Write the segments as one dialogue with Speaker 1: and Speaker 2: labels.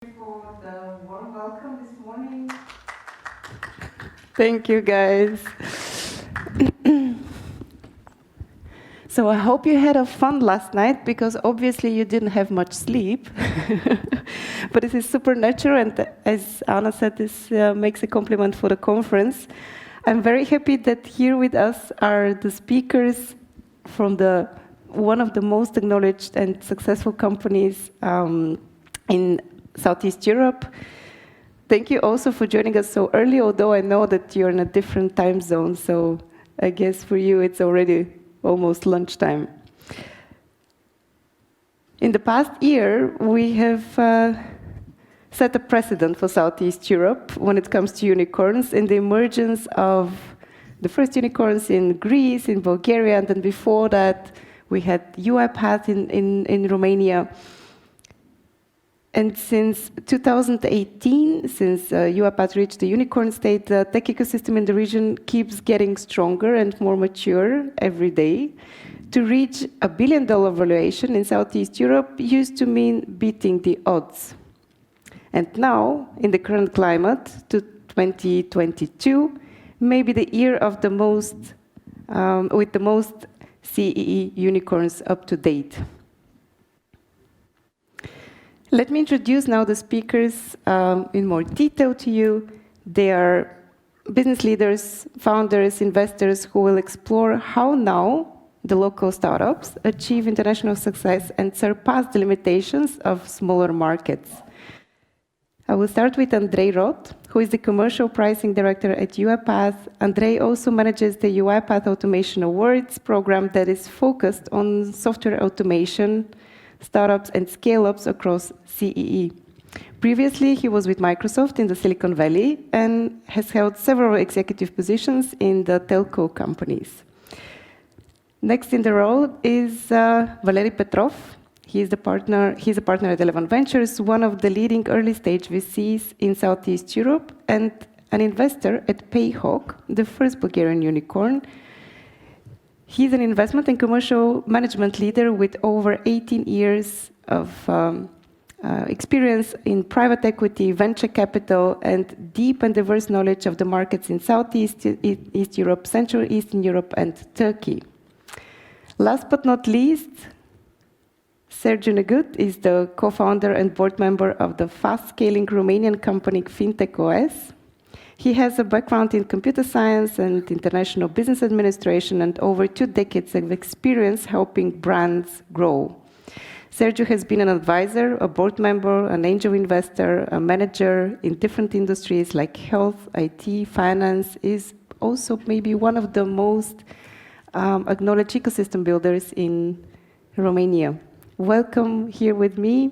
Speaker 1: For the warm welcome this morning.
Speaker 2: Thank you, guys. So I hope you had a fun last night, because obviously you didn't have much sleep. But this is supernatural, and as Anna said, this makes a compliment for the conference. I'm very happy that here with us are the speakers from one of the most acknowledged and successful companies in Southeast Europe. Thank you also for joining us so early, although I know that you're in a different time zone, so I guess for you it's already almost lunchtime. In the past year, we have set a precedent for Southeast Europe when it comes to unicorns, and the emergence of the first unicorns in Greece, in Bulgaria, and then before that we had UiPath in Romania. And since 2018, since UiPath reached the unicorn state, the tech ecosystem in the region keeps getting stronger and more mature every day. To reach $1 billion valuation in Southeast Europe used to mean beating the odds. And now, in the current climate, to 2022, maybe the year of the most, with the most CEE unicorns up to date. Let me introduce now the speakers in more detail to you. They are business leaders, founders, investors who will explore how now the local startups achieve international success and surpass the limitations of smaller markets. I will start with Andrei Roth, who is the Commercial Pricing Director at UiPath. Andrei also manages the UiPath Automation Awards program that is focused on software automation, startups and scale-ups across CEE. Previously, he was with Microsoft in the Silicon Valley and has held several executive positions in the telco companies. Next in the row is Valery Petrov. He's a partner at 11 Ventures, one of the leading early-stage VCs in Southeast Europe, and an investor at Payhawk, the first Bulgarian unicorn. He's an investment and commercial management leader with over 18 years of experience in private equity, venture capital, and deep and diverse knowledge of the markets in Southeast East Europe, Central Eastern Europe, and Turkey. Last but not least, Sergiu Negut is the co-founder and board member of the fast-scaling Romanian company Fintech OS. He has a background in computer science and international business administration and over 2 decades of experience helping brands grow. Sergiu has been an advisor, a board member, an angel investor, a manager in different industries like health, IT, finance, is also maybe one of the most acknowledged ecosystem builders in Romania. Welcome here with me.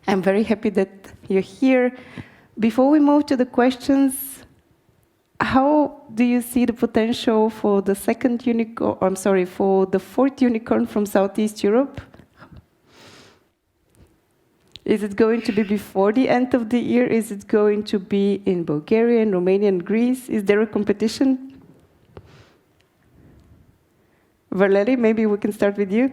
Speaker 2: I'm very happy that you're here. Before we move to the questions, how do you see the potential for the for the fourth unicorn from Southeast Europe? Is it going to be before the end of the year? Is it going to be in Bulgaria, in Romania, and Greece? Is there a competition? Valery, maybe we can start with you.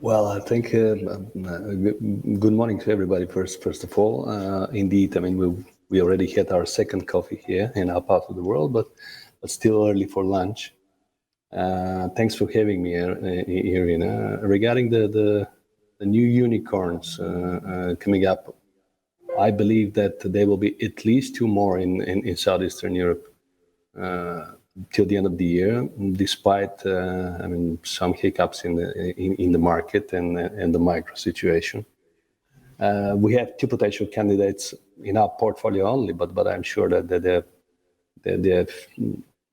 Speaker 3: Well, I think good morning to everybody. First of all, indeed, I mean we already had our second coffee here in our part of the world, but still early for lunch. Thanks for having me here, Irina. Regarding the new unicorns coming up, I believe that there will be at least 2 more in Southeastern Europe till the end of the year, despite I mean some hiccups in the market and the micro situation. We have 2 potential candidates in our portfolio only, but I'm sure that there are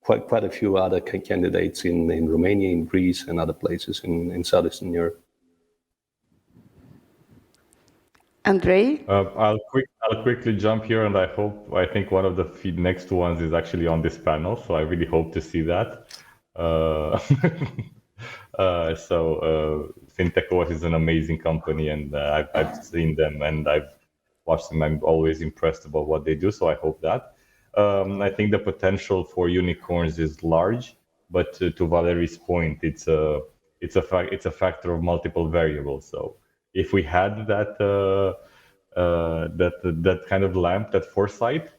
Speaker 3: quite a few other candidates in Romania, in Greece, and other places in Southeastern Europe.
Speaker 2: Andrei?
Speaker 4: I'll quickly jump here, and I think one of the next ones is actually on this panel, so I really hope to see that. Fintech OS is an amazing company, and I've seen them and I've watched them. I'm always impressed about what they do, so I hope that. I think the potential for unicorns is large, but to Valery's point, it's a factor of multiple variables. So if we had that kind of lamp, that foresight,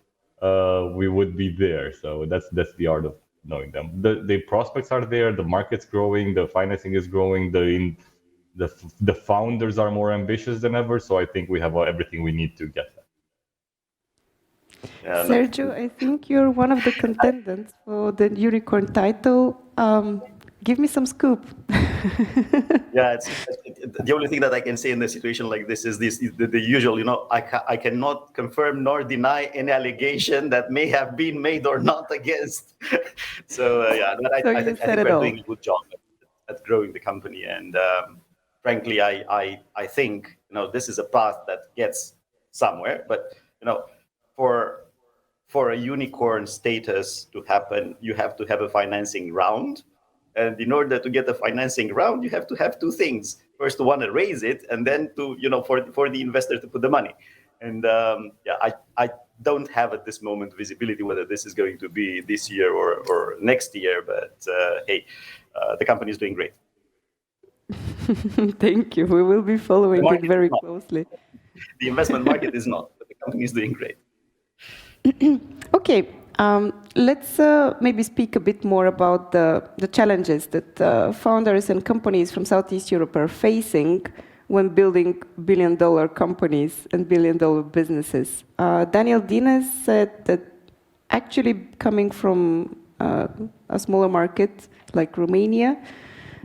Speaker 4: we would be there. So that's the art of knowing them. The prospects are there, the market's growing, the financing is growing, the founders are more ambitious than ever. So I think we have everything we need to get there.
Speaker 5: Yeah, no.
Speaker 2: Sergio, I think you're one of the contendants for the unicorn title. Give me some scoop.
Speaker 5: Yeah, the only thing that I can say in a situation like this is the usual, I cannot confirm nor deny any allegation that may have been made or not against. So yeah, but
Speaker 2: So
Speaker 5: I
Speaker 2: you
Speaker 5: think
Speaker 2: said it
Speaker 5: we're
Speaker 2: all.
Speaker 5: doing a good job at growing the company, and frankly, I think this is a path that gets somewhere, but for a unicorn status to happen, you have to have a financing round. And in order to get a financing round, you have to have two things. First, to want to raise it, and then to, for the investor to put the money. And I don't have at this moment visibility whether this is going to be this year or next year. But hey, the company is doing great.
Speaker 2: Thank you. We will be following it very closely.
Speaker 5: The investment market is not, but the company is doing great.
Speaker 2: Okay, let's maybe speak a bit more about the challenges that founders and companies from Southeast Europe are facing when building billion-dollar companies and billion-dollar businesses. Daniel Dines said that actually coming from a smaller market like Romania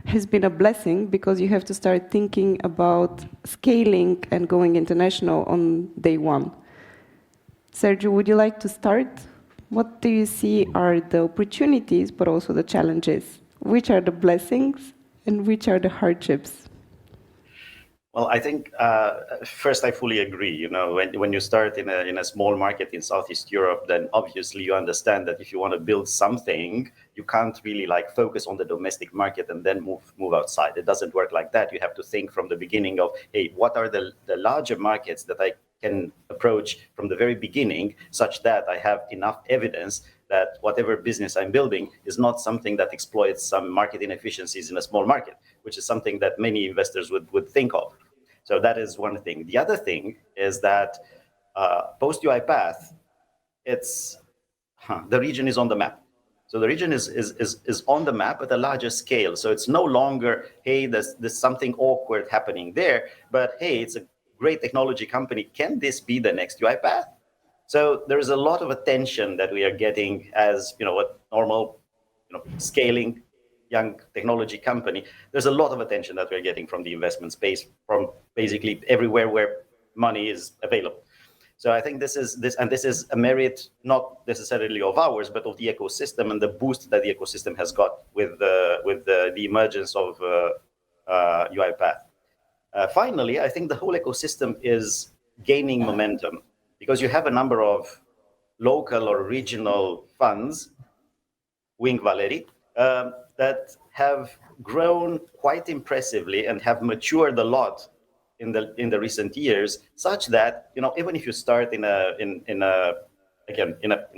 Speaker 2: has been a blessing, because you have to start thinking about scaling and going international on day one. Sergio, would you like to start? What do you see are the opportunities, but also the challenges? Which are the blessings and which are the hardships?
Speaker 5: Well, I think first I fully agree. When you start in a small market in Southeast Europe, then obviously you understand that if you want to build something, you can't really focus on the domestic market and then move outside. It doesn't work like that. You have to think from the beginning of, hey, what are the larger markets that I can approach from the very beginning, such that I have enough evidence that whatever business I'm building is not something that exploits some market inefficiencies in a small market, which is something that many investors would think of. So that is one thing. The other thing is that post UiPath, the region is on the map. So the region is on the map at a larger scale. So it's no longer, hey, there's something awkward happening there, but hey, it's a great technology company. Can this be the next UiPath? So there is a lot of attention that we are getting as what normal, scaling young technology company. There's a lot of attention that we're getting from the investment space, from basically everywhere where money is available. So I think this is a merit not necessarily of ours, but of the ecosystem and the boost that the ecosystem has got with the emergence of UiPath. Finally, I think the whole ecosystem is gaining momentum, because you have a number of local or regional funds, Wing Valerie, that have grown quite impressively and have matured a lot in the recent years, such that even if you start in a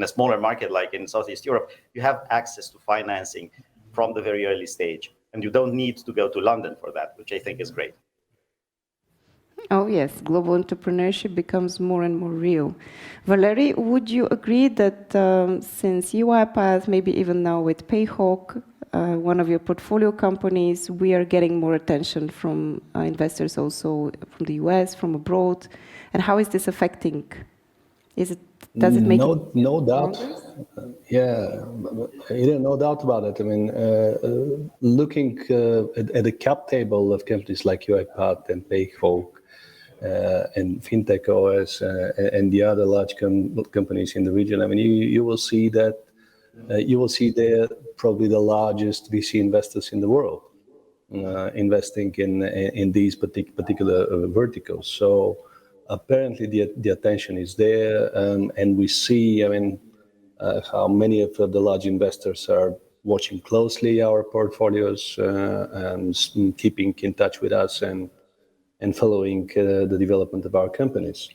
Speaker 5: smaller market like in Southeast Europe, you have access to financing from the very early stage, and you don't need to go to London for that, which I think is great.
Speaker 2: Oh yes, global entrepreneurship becomes more and more real. Valerie, would you agree that since UiPath, maybe even now with Payhawk, one of your portfolio companies, we are getting more attention from investors also from the US, from abroad, and how is this affecting? Does it make
Speaker 3: no doubt? Yeah, no doubt about it. I mean, looking at the cap table of companies like UiPath and Payhawk, and FinTech OS and the other large companies in the region, I mean, you will see that they're probably the largest VC investors in the world investing in these particular verticals. So apparently the attention is there, and we see, I mean, how many of the large investors are watching closely our portfolios and keeping in touch with us and following the development of our companies.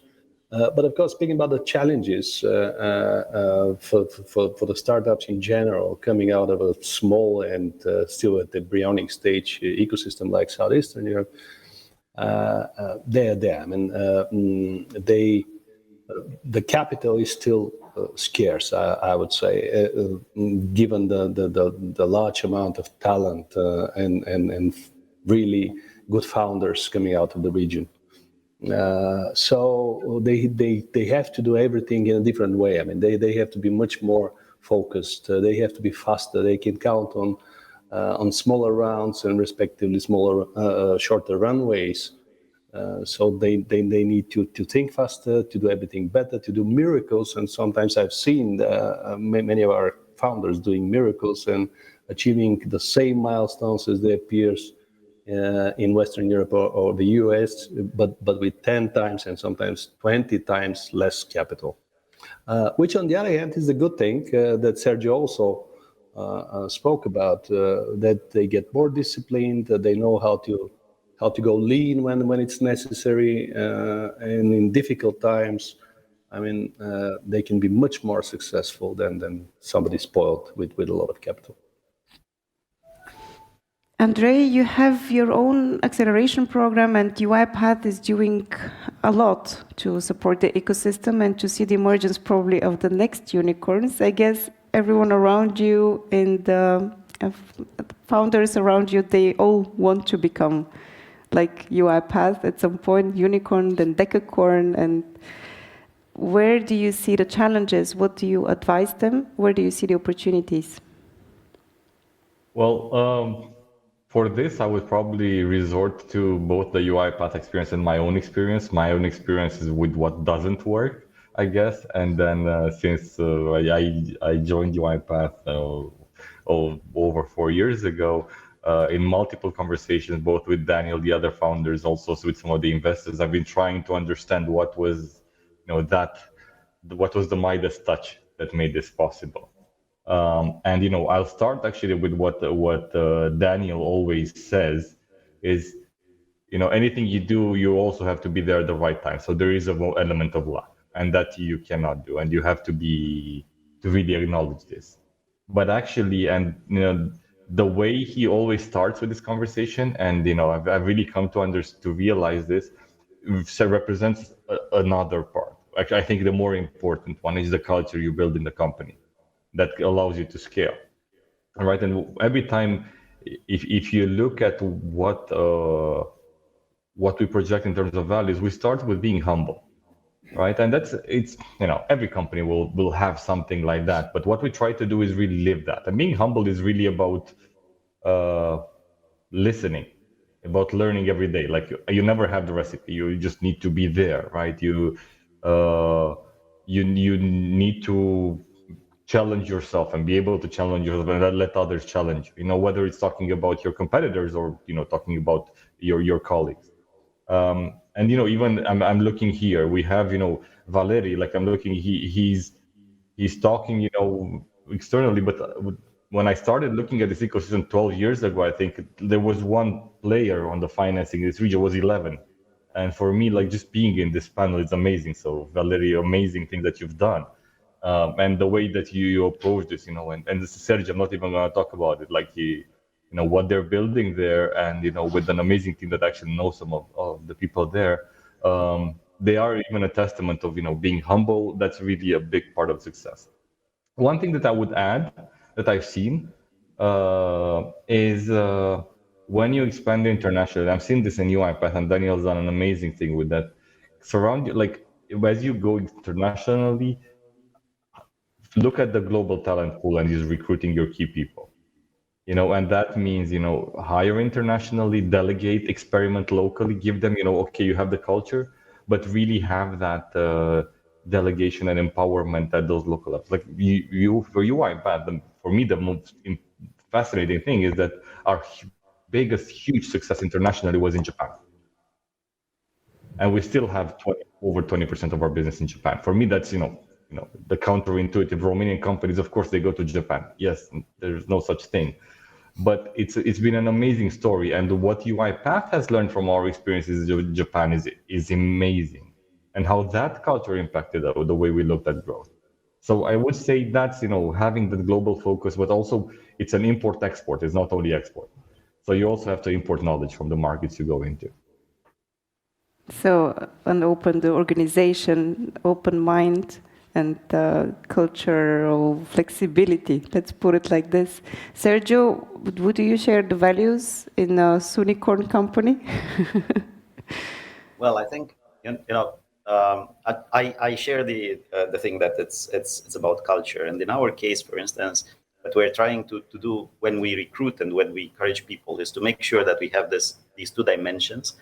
Speaker 3: But of course, speaking about the challenges for the startups in general, coming out of a small and still at the embryonic stage ecosystem like Southeastern Europe, they're there. I mean, the capital is still scarce, I would say, given the large amount of talent and really good founders coming out of the region. So they have to do everything in a different way. I mean, they have to be much more focused. They have to be faster. They can count on smaller rounds and respectively shorter runways. So they need to think faster, to do everything better, to do miracles. And sometimes I've seen many of our founders doing miracles and achieving the same milestones as their peers in Western Europe or the US, but with 10 times and sometimes 20 times less capital. Which on the other hand is a good thing that Sergio also spoke about, that they get more disciplined, they know how to go lean when it's necessary, and in difficult times, I mean, they can be much more successful than somebody spoiled with a lot of capital.
Speaker 2: Andrei, you have your own acceleration program, and UiPath is doing a lot to support the ecosystem and to see the emergence probably of the next unicorns. I guess everyone around you and the founders around you, they all want to become like UiPath at some point, unicorn, then decacorn. And where do you see the challenges? What do you advise them? Where do you see the opportunities?
Speaker 4: Well, for this, I would probably resort to both the UiPath experience and my own experience. My own experience is with what doesn't work, I guess. And then since I joined UiPath over 4 years ago, in multiple conversations, both with Daniel, the other founders, also with some of the investors, I've been trying to understand what was, what was the Midas touch that made this possible. And I'll start actually with what Daniel always says is, anything you do, you also have to be there at the right time. So there is an element of luck, and that you cannot do, and you have to really acknowledge this. But actually, and the way he always starts with this conversation, and I've really come to realize this, represents another part. Actually, I think the more important one is the culture you build in the company that allows you to scale. All right, and every time, if you look at what we project in terms of values, we start with being humble, right? And it's every company will have something like that. But what we try to do is really live that. And being humble is really about listening, about learning every day. Like you never have the recipe. You just need to be there, right? You need to challenge yourself and be able to challenge yourself and let others challenge you, whether it's talking about your competitors or talking about your colleagues. And even I'm looking here, we have Valeri, like I'm looking, he's talking externally, but when I started looking at this ecosystem 12 years ago, I think there was one player on the financing in this region, was 11. And for me, like just being in this panel is amazing. So Valeri, amazing thing that you've done. And the way that you approach this, and this is Sergio, I'm not even going to talk about it, like what they're building there, and with an amazing team that actually knows some of the people there, they are even a testament of being humble. That's really a big part of success. One thing that I would add that I've seen is when you expand internationally. I've seen this in UiPath, and Daniel's done an amazing thing with that. As you go internationally, look at the global talent pool and is recruiting your key people, and that means, hire internationally, delegate, experiment locally, give them, okay, you have the culture, but really have that delegation and empowerment at those local levels. Like for UiPath, for me, the most fascinating thing is that our biggest, huge success internationally was in Japan. And we still have over 20% of our business in Japan. For me, that's, the counterintuitive Romanian companies, of course, they go to Japan. Yes, there's no such thing. But it's been an amazing story. And what UiPath has learned from our experiences in Japan is amazing. And how that culture impacted the way we looked at growth. So I would say that's, having the global focus, but also it's an import-export. It's not only export. So you also have to import knowledge from the markets you go into.
Speaker 2: So an open the organization, open mind, and cultural flexibility. Let's put it like this. Sergio, would you share the values in a Sunicorn company?
Speaker 5: Well, I think I share the thing that it's about culture, and in our case, for instance, what we're trying to do when we recruit and when we encourage people is to make sure that we have these two dimensions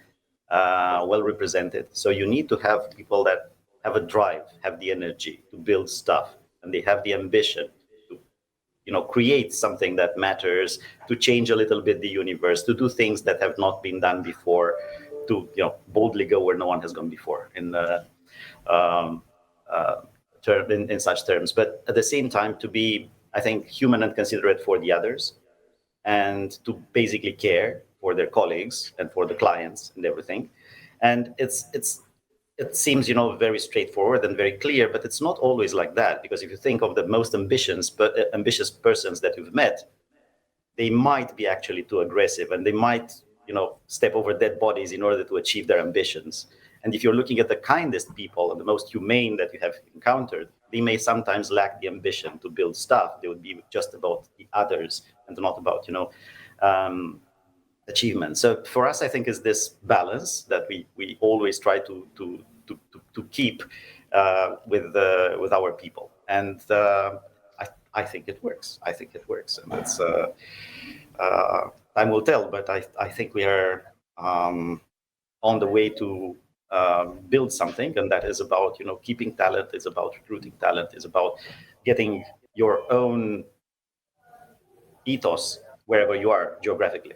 Speaker 5: well represented. So you need to have people that have a drive, have the energy to build stuff, and they have the ambition to create something that matters, to change a little bit the universe, to do things that have not been done before, to boldly go where no one has gone before um, uh, in such terms. But at the same time, to be, I think, human and considerate for the others, and to basically care for their colleagues and for the clients and everything. And it seems very straightforward and very clear, but it's not always like that, because if you think of the most ambitious persons that you've met, they might be actually too aggressive, and they might step over dead bodies in order to achieve their ambitions. And if you're looking at the kindest people and the most humane that you have encountered, they may sometimes lack the ambition to build stuff. They would be just about the others and not about achievement. So for us, I think is this balance that we always try to keep with our people, and I think it works. I think it works, and it's time will tell. But I think we are on the way to build something, and that is about keeping talent, is about recruiting talent, is about getting your own ethos wherever you are geographically.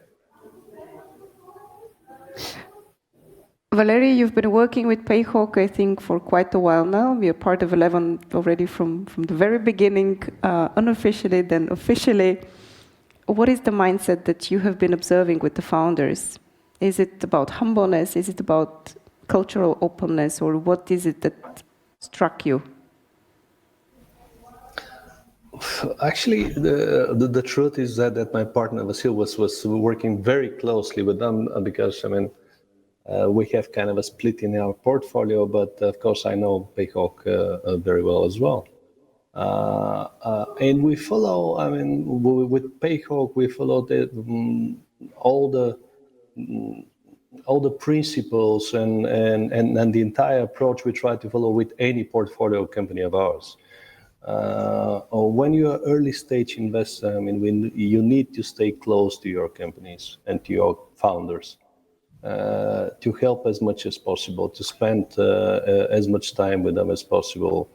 Speaker 2: Valerie, you've been working with Payhawk, I think, for quite a while now. We are part of 11 already from the very beginning, unofficially, then officially. What is the mindset that you have been observing with the founders? Is it about humbleness? Is it about cultural openness? Or what is it that struck you?
Speaker 3: Actually, the truth is that my partner Vasil was working very closely with them, because we have kind of a split in our portfolio, but of course I know Payhawk very well as well. And we follow, with Payhawk, we follow all the principles and the entire approach we try to follow with any portfolio company of ours. When you're an early stage investor, you need to stay close to your companies and to your founders. To help as much as possible, to spend as much time with them as possible,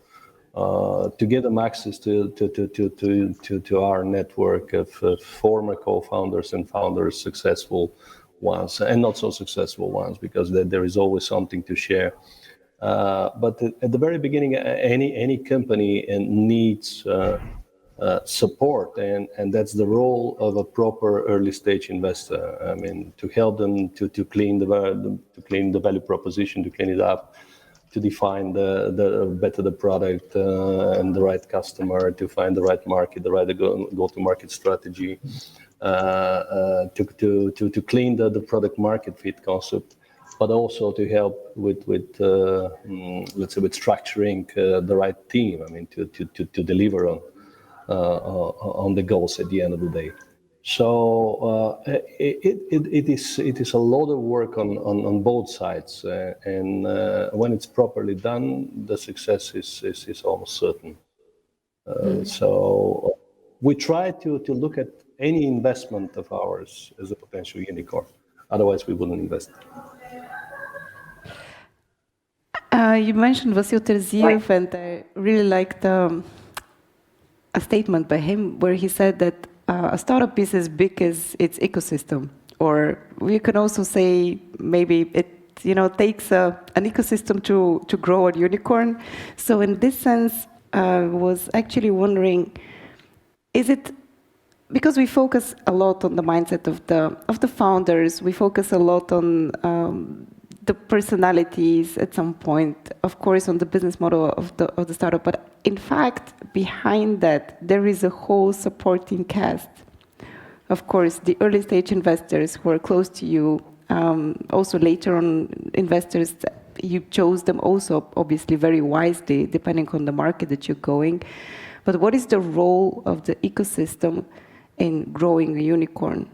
Speaker 3: to give them access to our network of former co-founders and founders, successful ones and not so successful ones, because there is always something to share. But at the very beginning, any company needs support, and that's the role of a proper early stage investor. To help them to clean the value proposition, to clean it up, to define the product and the right customer, to find the right market, the right go-to-market strategy, to clean the product market fit concept, but also to help with let's say with structuring the right team. To deliver on the goals at the end of the day. So it is a lot of work on both sides, and when it's properly done, the success is almost certain. So we try to look at any investment of ours as a potential unicorn. Otherwise, we wouldn't invest.
Speaker 2: You mentioned Vasil Terziev, and I really liked a statement by him where he said that a startup is as big as its ecosystem, or we can also say maybe it takes an ecosystem to grow a unicorn. So in this sense, I was actually wondering, is it because we focus a lot on the mindset of the founders, we focus a lot on the personalities at some point, of course, on the business model of the startup, but in fact, behind that, there is a whole supporting cast. Of course, the early stage investors who are close to you, Also later on, investors, you chose them also obviously very wisely, depending on the market that you're going. But what is the role of the ecosystem in growing a unicorn?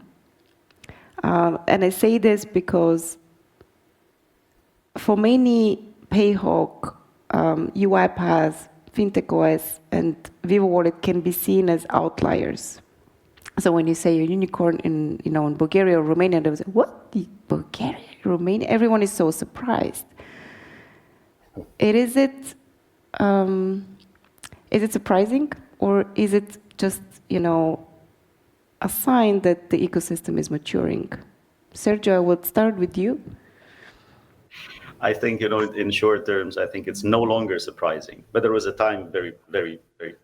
Speaker 2: And I say this because for many PayHawk, UiPath, FinTech OS, and Vivo Wallet can be seen as outliers. So when you say a unicorn in, in Bulgaria or Romania, they would say, what? Bulgaria, Romania? Everyone is so surprised. Is it surprising, or is it just, a sign that the ecosystem is maturing? Sergio, I would start with you.
Speaker 5: I think, in short terms, I think it's no longer surprising. But there was a time very, very, very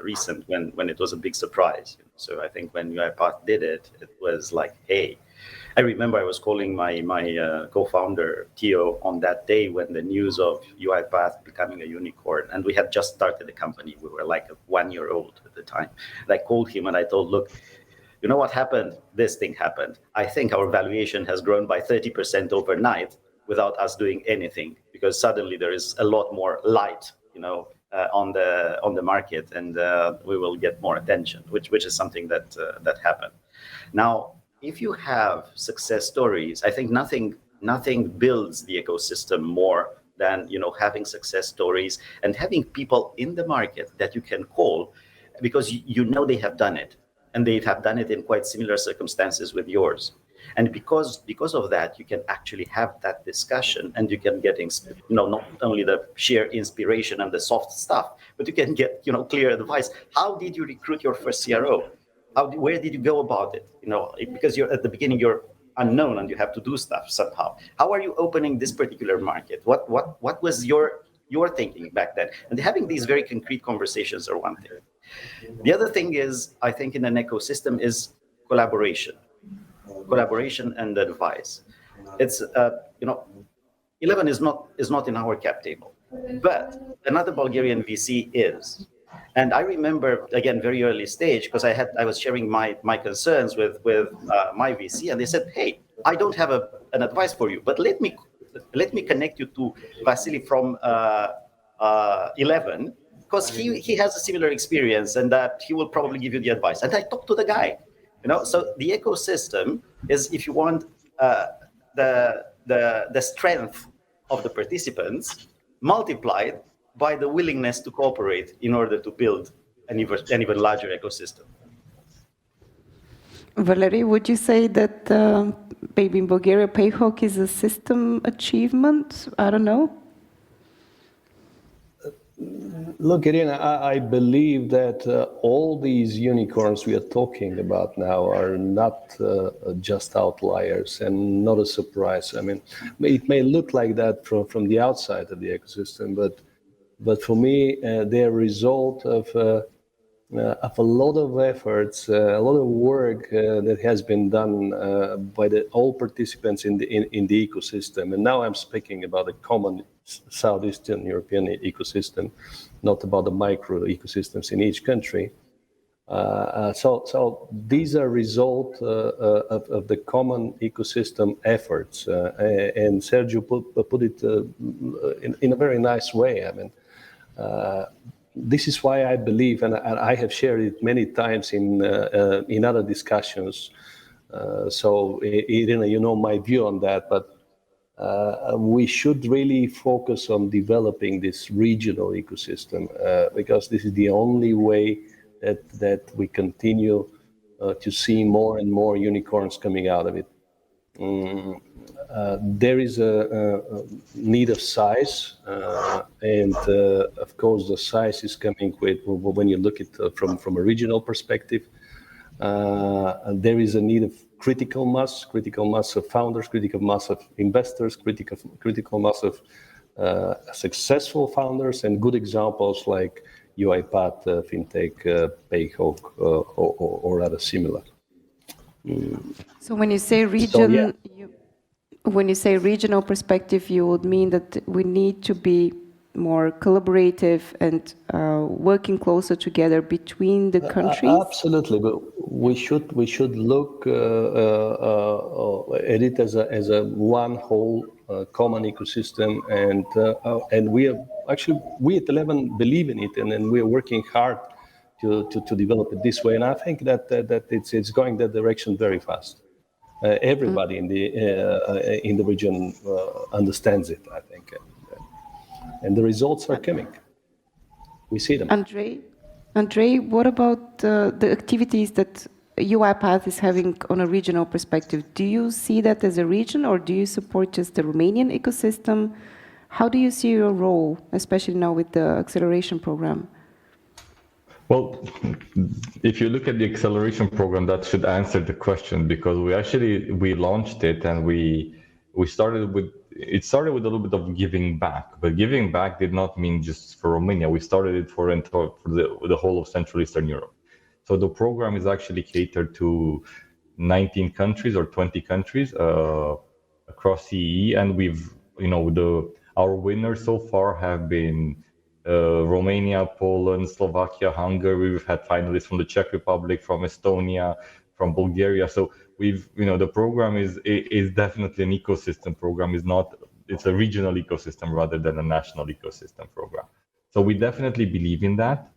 Speaker 5: recent when it was a big surprise. So I think when UiPath did it, it was like, hey. I remember I was calling my co-founder, Theo, on that day when the news of UiPath becoming a unicorn, and we had just started the company. We were like 1 year old at the time. And I called him and I told, look, you know what happened? This thing happened. I think our valuation has grown by 30% overnight without us doing anything, because suddenly there is a lot more light, on the market, and we will get more attention, which is something that happened. Now, if you have success stories, I think nothing builds the ecosystem more than having success stories and having people in the market that you can call, because they have done it, and they have done it in quite similar circumstances with yours. And because of that, you can actually have that discussion, and you can get not only the sheer inspiration and the soft stuff, but you can get clear advice. How did you recruit your first CRO? Where did you go about it? Because you're at the beginning, you're unknown and you have to do stuff somehow. How are you opening this particular market? What was your thinking back then? And having these very concrete conversations are one thing. The other thing is, I think in an ecosystem is collaboration and advice. It's 11 is not in our cap table, but another Bulgarian VC is. And I remember, again, very early stage, because I was sharing my concerns with my VC, and they said, hey, I don't have an advice for you, but let me connect you to Vasily from 11, because he has a similar experience, and that he will probably give you the advice. And I talked to the guy, So the ecosystem is, if you want, the strength of the participants multiplied by the willingness to cooperate in order to build an even larger ecosystem.
Speaker 2: Valerie, would you say that maybe in Bulgaria, PayHawk is a system achievement? I don't know.
Speaker 3: Look, Irina, I believe that all these unicorns we are talking about now are not just outliers and not a surprise. I mean, it may look like that from the outside of the ecosystem, but for me, they're a result of a lot of efforts, a lot of work that has been done by all participants in the ecosystem. And now I'm speaking about the common Southeastern European ecosystem, not about the micro ecosystems in each country. So these are result of the common ecosystem efforts, and Sergio put it in a very nice way. I mean, this is why I believe, and I have shared it many times in other discussions. So Irina, my view on that, but we should really focus on developing this regional ecosystem, because this is the only way that we continue to see more and more unicorns coming out of it. There is a need of size, and of course the size is coming with, when you look at from a regional perspective, there is a need of critical mass of founders, critical mass of investors, critical mass of successful founders, and good examples like UiPath, FinTech, PayHawk, or other similar.
Speaker 2: So when you say region, when you say regional perspective, you would mean that we need to be more collaborative and working closer together between the countries?
Speaker 3: Absolutely, but we should look at it as a one whole common ecosystem, and we are actually, we at 11 believe in it, and we are working hard to develop it this way. And I think that it's going that direction very fast. Everybody in the region understands it, I think, and the results are coming. We see them.
Speaker 2: Andrei, what about the activities that UiPath is having on a regional perspective? Do you see that as a region, or do you support just the Romanian ecosystem? How do you see your role, especially now with the acceleration program?
Speaker 4: Well, if you look at the acceleration program, that should answer the question, because we launched it, and we started with a little bit of giving back, but giving back did not mean just for Romania. We started it for the whole of Central Eastern Europe. So the program is actually catered to 19 countries or 20 countries across CEE, and our winners so far have been Romania, Poland, Slovakia, Hungary. We've had finalists from the Czech Republic, from Estonia, from Bulgaria. So the program is definitely an ecosystem program. It's a regional ecosystem rather than a national ecosystem program. So we definitely believe in that.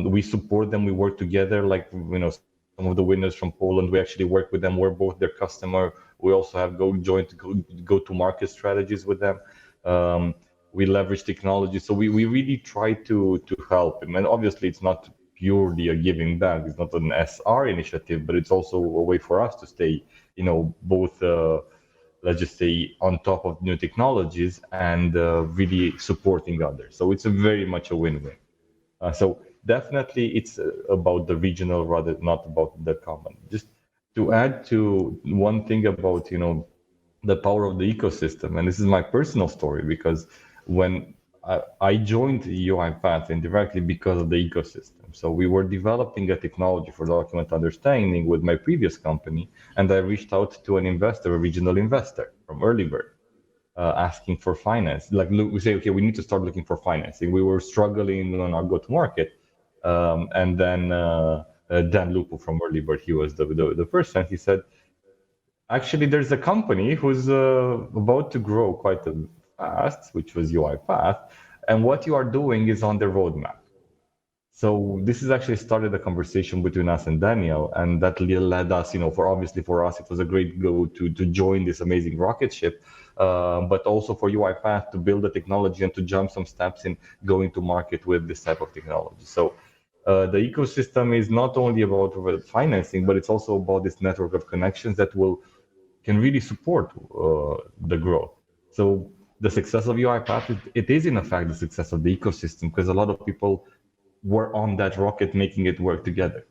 Speaker 4: We support them. We work together. Like some of the winners from Poland, we actually work with them. We're both their customer. We also have joint go-to-market strategies with them. We leverage technology, so we really try to help them. And obviously, it's not purely a giving back. It's not an SR initiative, but it's also a way for us to stay, both, let's just say, on top of new technologies and really supporting others. So it's very much a win-win. So definitely, it's about the regional rather not about the common. Just to add to one thing about the power of the ecosystem, and this is my personal story, because when I joined UiPath indirectly because of the ecosystem. So we were developing a technology for document understanding with my previous company, and I reached out to an investor, a regional investor from Earlybird, asking for finance. Like, look, we say, okay, we need to start looking for financing. We were struggling on our go-to-market, and then Dan Lupu from Earlybird, he was the person. He said, actually, there's a company who's about to grow quite fast, which was UiPath, and what you are doing is on the roadmap. So this has actually started a conversation between us and Daniel, and that led us, for us, it was a great go to join this amazing rocket ship, but also for UiPath to build the technology and to jump some steps in going to market with this type of technology. So the ecosystem is not only about financing, but it's also about this network of connections that can really support the growth. So the success of UiPath, it is in fact the success of the ecosystem, because a lot of people were on that rocket making it work together.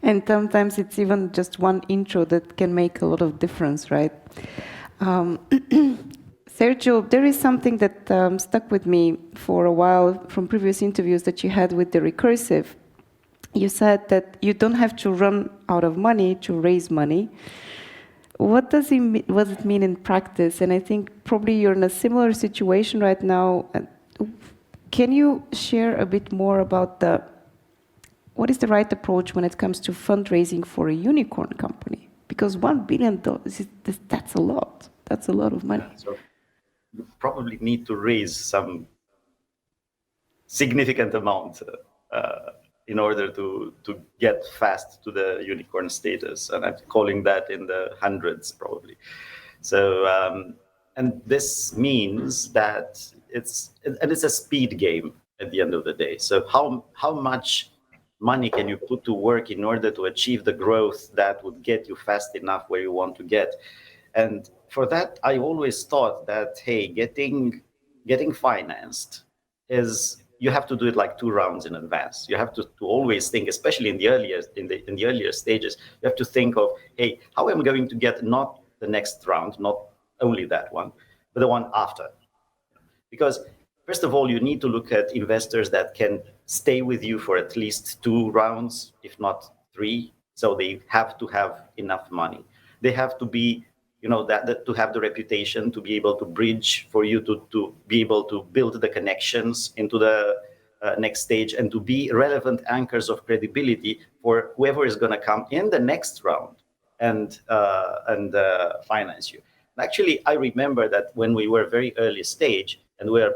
Speaker 2: And sometimes it's even just one intro that can make a lot of difference, right? Sergio, there is something that stuck with me for a while from previous interviews that you had with the Recursive. You said that you don't have to run out of money to raise money. What does it mean in practice? And I think probably you're in a similar situation right now. Can you share a bit more about what is the right approach when it comes to fundraising for a unicorn company? Because $1 billion, that's a lot. That's a lot of money.
Speaker 5: So you probably need to raise some significant amount in order to get fast to the unicorn status. And I'm calling that in the hundreds, probably. So, and this means that it's a speed game at the end of the day. So how much money can you put to work in order to achieve the growth that would get you fast enough where you want to get? And for that, I always thought that, hey, getting financed is, you have to do it like 2 rounds in advance. You have to always think, especially in the earlier stages, you have to think of, hey, how am I going to get not the next round, not only that one, but the one after? Because first of all, you need to look at investors that can stay with you for at least 2 rounds, if not 3. So they have to have enough money. They have to be, that to have the reputation to be able to bridge for you to be able to build the connections into the next stage, and to be relevant anchors of credibility for whoever is going to come in the next round and finance you. Actually, I remember that when we were very early stage and we were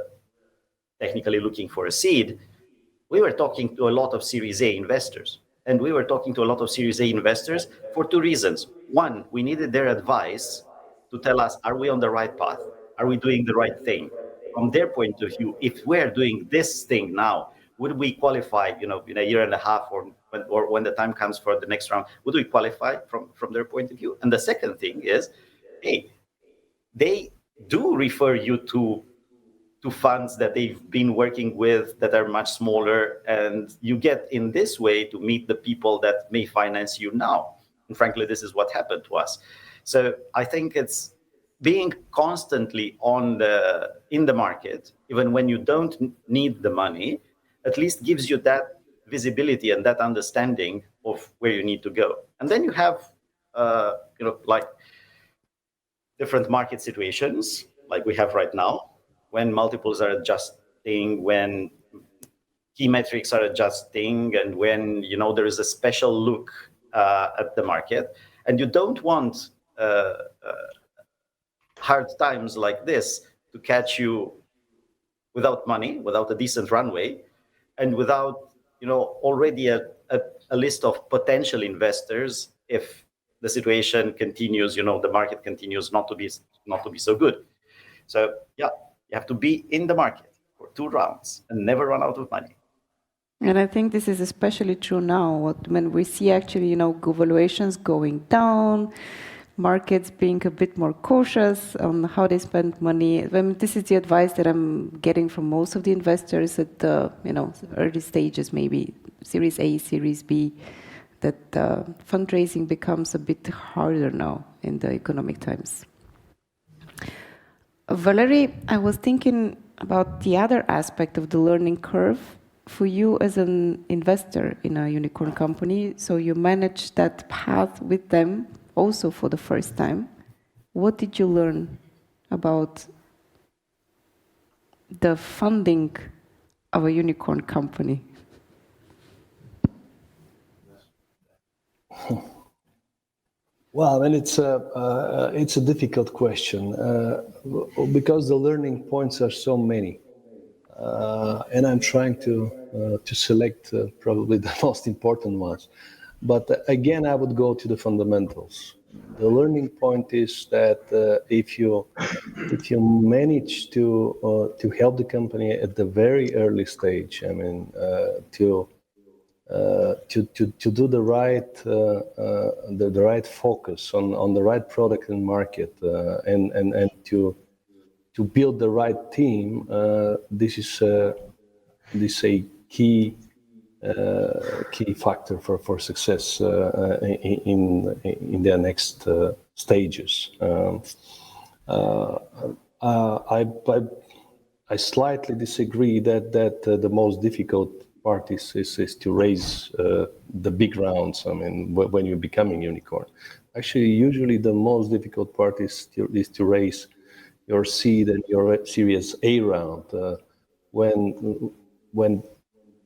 Speaker 5: technically looking for a seed, we were talking to a lot of Series A investors. And we were talking to a lot of Series A investors for two reasons. One, we needed their advice to tell us, are we on the right path? Are we doing the right thing? From their point of view, if we're doing this thing now, would we qualify, in a year and a half or when the time comes for the next round, would we qualify from their point of view? And the second thing is, hey, they do refer you to funds that they've been working with that are much smaller, and you get in this way to meet the people that may finance you now. And frankly, this is what happened to us. So I think it's being constantly in the market, even when you don't need the money, at least gives you that visibility and that understanding of where you need to go. And then you have, like different market situations like we have right now, when multiples are adjusting, when key metrics are adjusting, and when there is a special look at the market, and you don't want hard times like this to catch you without money, without a decent runway, and without already a list of potential investors if the situation continues, the market continues not to be so good. So yeah, you have to be in the market for 2 rounds and never run out of money.
Speaker 2: And I think this is especially true now when we see actually, valuations going down, markets being a bit more cautious on how they spend money. This is the advice that I'm getting from most of the investors at the early stages, maybe Series A, Series B, that fundraising becomes a bit harder now in the economic times. Valerie, I was thinking about the other aspect of the learning curve for you as an investor in a unicorn company. So you managed that path with them also for the first time. What did you learn about the funding of a unicorn company?
Speaker 3: Well, I mean, it's a difficult question because the learning points are so many, and I'm trying to select probably the most important ones. But again, I would go to the fundamentals. The learning point is that if you manage to help the company at the very early stage, I mean, to do the right focus on the right product and market, and to build the right team, this is a key factor for success in their next stages. I slightly disagree that the most difficult part is to raise the big rounds. I mean, when you're becoming unicorn, actually, usually the most difficult part is to raise your seed and your Series A round when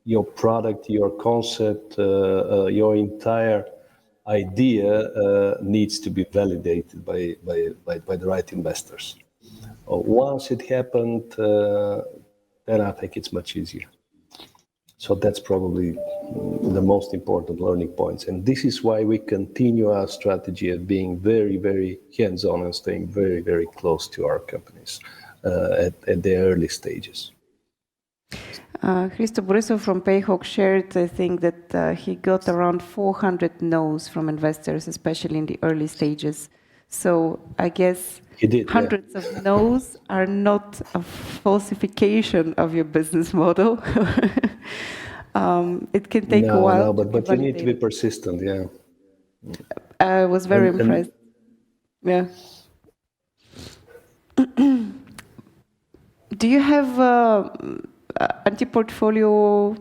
Speaker 3: your product, your concept, your entire idea needs to be validated by the right investors. Once it happened, then I think it's much easier. So that's probably the most important learning points. And this is why we continue our strategy of being very, very hands-on and staying very, very close to our companies at the early stages.
Speaker 2: Hristo Borisov from Payhawk shared, I think, that he got around 400 no's from investors, especially in the early stages. So I guess hundreds of no's are not a falsification of your business model. It can take a while.
Speaker 3: No, but you need to be persistent, yeah.
Speaker 2: I was very impressed. Yeah. Do you have anti-portfolio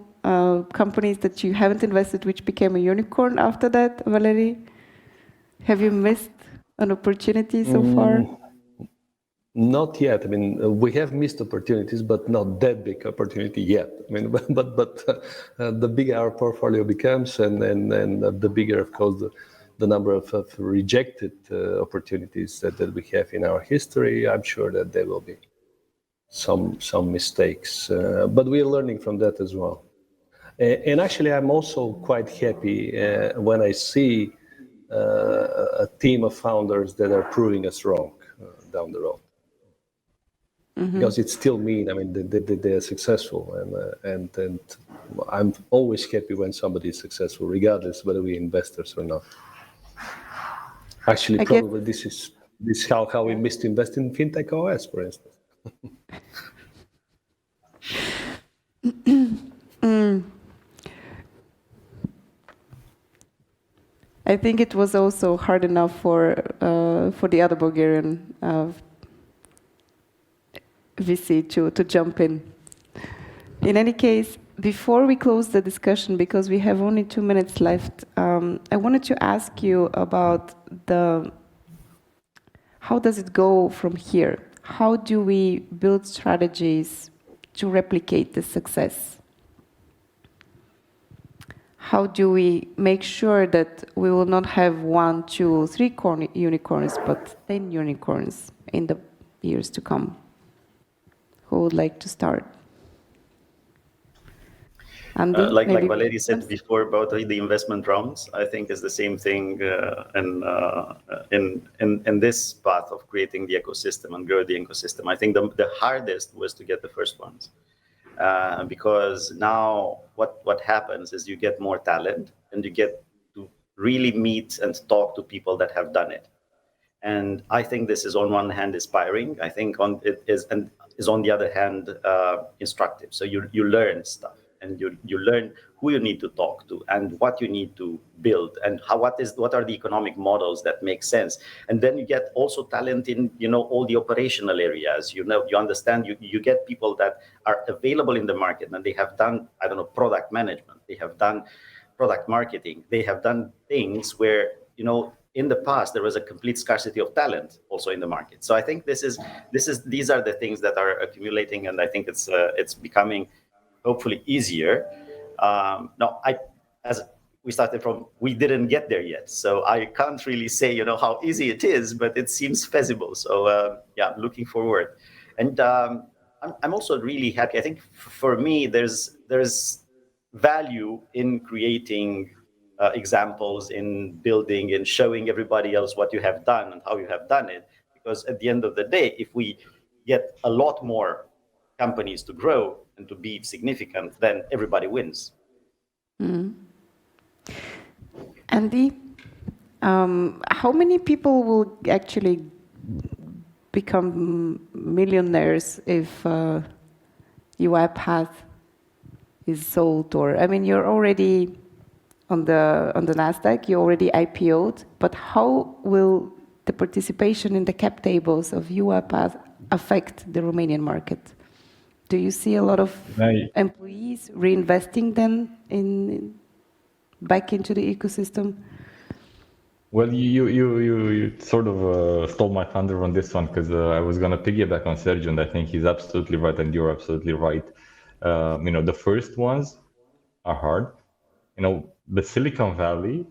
Speaker 2: companies that you haven't invested, which became a unicorn after that, Valerie? Have you missed an opportunity so far?
Speaker 3: Not yet. I mean, we have missed opportunities, but not that big opportunity yet. I mean, the bigger our portfolio becomes, and the bigger, of course, the number of rejected opportunities that we have in our history, I'm sure that there will be some mistakes, but we are learning from that as well. And actually, I'm also quite happy when I see a team of founders that are proving us wrong down the road. Because it still means, I mean, they're successful, and I'm always happy when somebody is successful, regardless whether we're investors or not. Actually, probably this is how we missed invest in FinTech OS, for instance.
Speaker 2: I think it was also hard enough for the other Bulgarian VC to jump in. In any case, before we close the discussion, because we have only 2 minutes left, I wanted to ask you about how does it go from here? How do we build strategies to replicate the success? How do we make sure that we will not have 1, 2, 3 unicorns, but 10 unicorns in the years to come? Who would like to start? Andy,
Speaker 5: like Valery said before about the investment rounds, I think is the same thing in this path of creating the ecosystem and grow the ecosystem. I think the hardest was to get the first ones. Because now what happens is you get more talent and you get to really meet and talk to people that have done it. And I think this is on one hand inspiring. I think it is on the other hand instructive. So you learn stuff and you learn who you need to talk to and what you need to build and what are the economic models that make sense. And then you get also talent in all the operational areas. You understand, you get people that are available in the market and they have done, I don't know, product management, they have done product marketing, they have done things where in the past there was a complete scarcity of talent also in the market. So I think these are the things that are accumulating, and I think it's becoming hopefully easier. Now, as we started from, we didn't get there yet, so I can't really say how easy it is, but it seems feasible. So yeah, looking forward, and I'm also really happy. I think for me, there's value in creating examples, in building and showing everybody else what you have done and how you have done it. Because at the end of the day, if we get a lot more companies to grow and to be significant, then everybody wins.
Speaker 2: Andy, how many people will actually become millionaires if UiPath is sold? Or I mean, you're already on the Nasdaq, you already IPO'd, but how will the participation in the cap tables of UiPath affect the Romanian market? Do you see a lot of employees reinvesting then back into the ecosystem?
Speaker 4: Well, you sort of stole my thunder on this one, because I was going to piggyback on Sergio, and I think he's absolutely right, and you're absolutely right. The first ones are hard. The Silicon Valley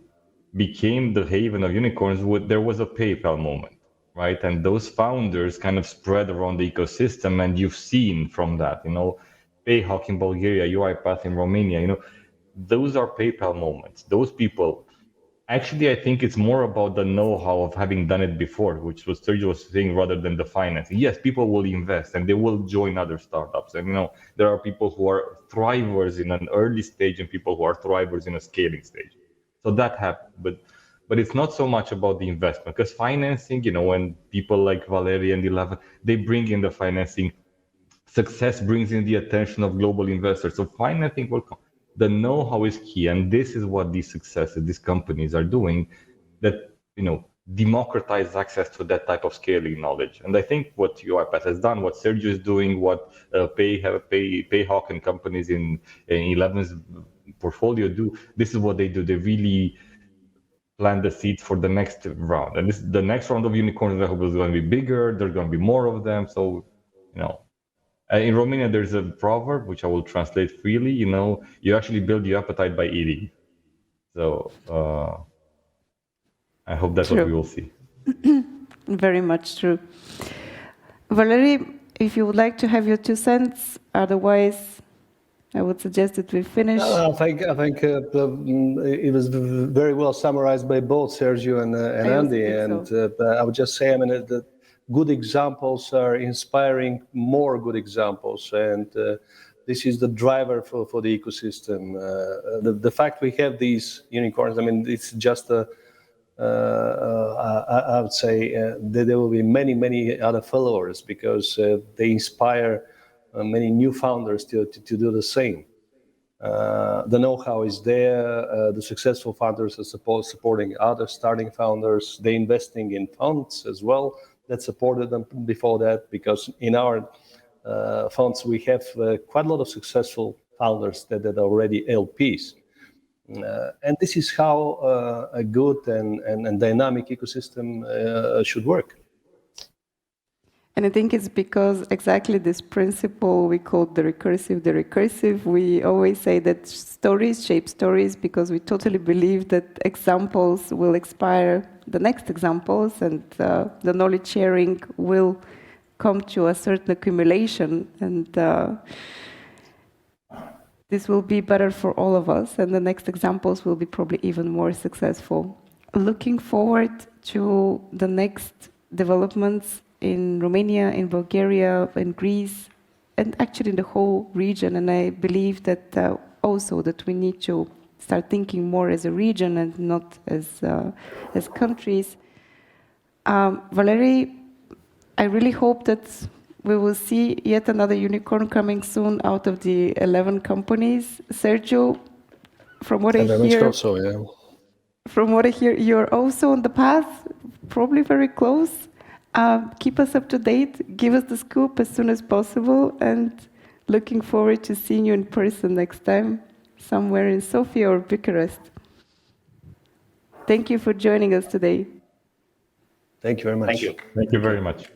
Speaker 4: became the haven of unicorns. There was a PayPal moment, right? And those founders kind of spread around the ecosystem, and you've seen from that, PayHawk in Bulgaria, UiPath in Romania, those are PayPal moments. Those people, actually, I think it's more about the know-how of having done it before, which was Sergio was saying, rather than the financing. Yes, people will invest and they will join other startups. And there are people who are thrivers in an early stage and people who are thrivers in a scaling stage. So that happened, but it's not so much about the investment, because financing, when people like Valery and Eleven, they bring in the financing, success brings in the attention of global investors. So financing will come. The know-how is key, and this is what these successes, these companies are doing, that democratize access to that type of scaling knowledge. And I think what UiPath has done, what Sergio is doing, what PayHawk and companies in Eleven's portfolio do, this is what they do. They really plant the seeds for the next round. And the next round of unicorns, I hope, is going to be bigger. There's going to be more of them. So, in Romania, there's a proverb which I will translate freely. You actually build your appetite by eating. So I hope that's what we will see.
Speaker 2: Very much true. Valerie, if you would like to have your 2 cents, otherwise, I would suggest that we finish.
Speaker 3: I think it was very well summarized by both Sergio and Andy. And I would just say, that good examples are inspiring more good examples. And this is the driver for the ecosystem. The fact we have these unicorns, it's just I would say there will be many, many other followers because they inspire many new founders to do the same. The know-how is there. The successful founders are supporting other starting founders. They're investing in funds as well that supported them before that, because in our funds we have quite a lot of successful founders that are already LPs. And this is how a good and dynamic ecosystem should work.
Speaker 2: And I think it's because exactly this principle we call the recursive. We always say that stories shape stories because we totally believe that examples will inspire the next examples, and the knowledge sharing will come to a certain accumulation, and this will be better for all of us, and the next examples will be probably even more successful. Looking forward to the next developments in Romania, in Bulgaria, in Greece, and actually in the whole region. And I believe that also that we need to start thinking more as a region and not as countries. Valerie, I really hope that we will see yet another unicorn coming soon out of the 11 companies. Sergio, from what I hear, from what I hear, you're also on the path, probably very close. Keep us up to date, give us the scoop as soon as possible, and looking forward to seeing you in person next time, somewhere in Sofia or Bucharest. Thank you for joining us today.
Speaker 3: Thank you very much.
Speaker 5: Thank you.
Speaker 4: Thank you very much.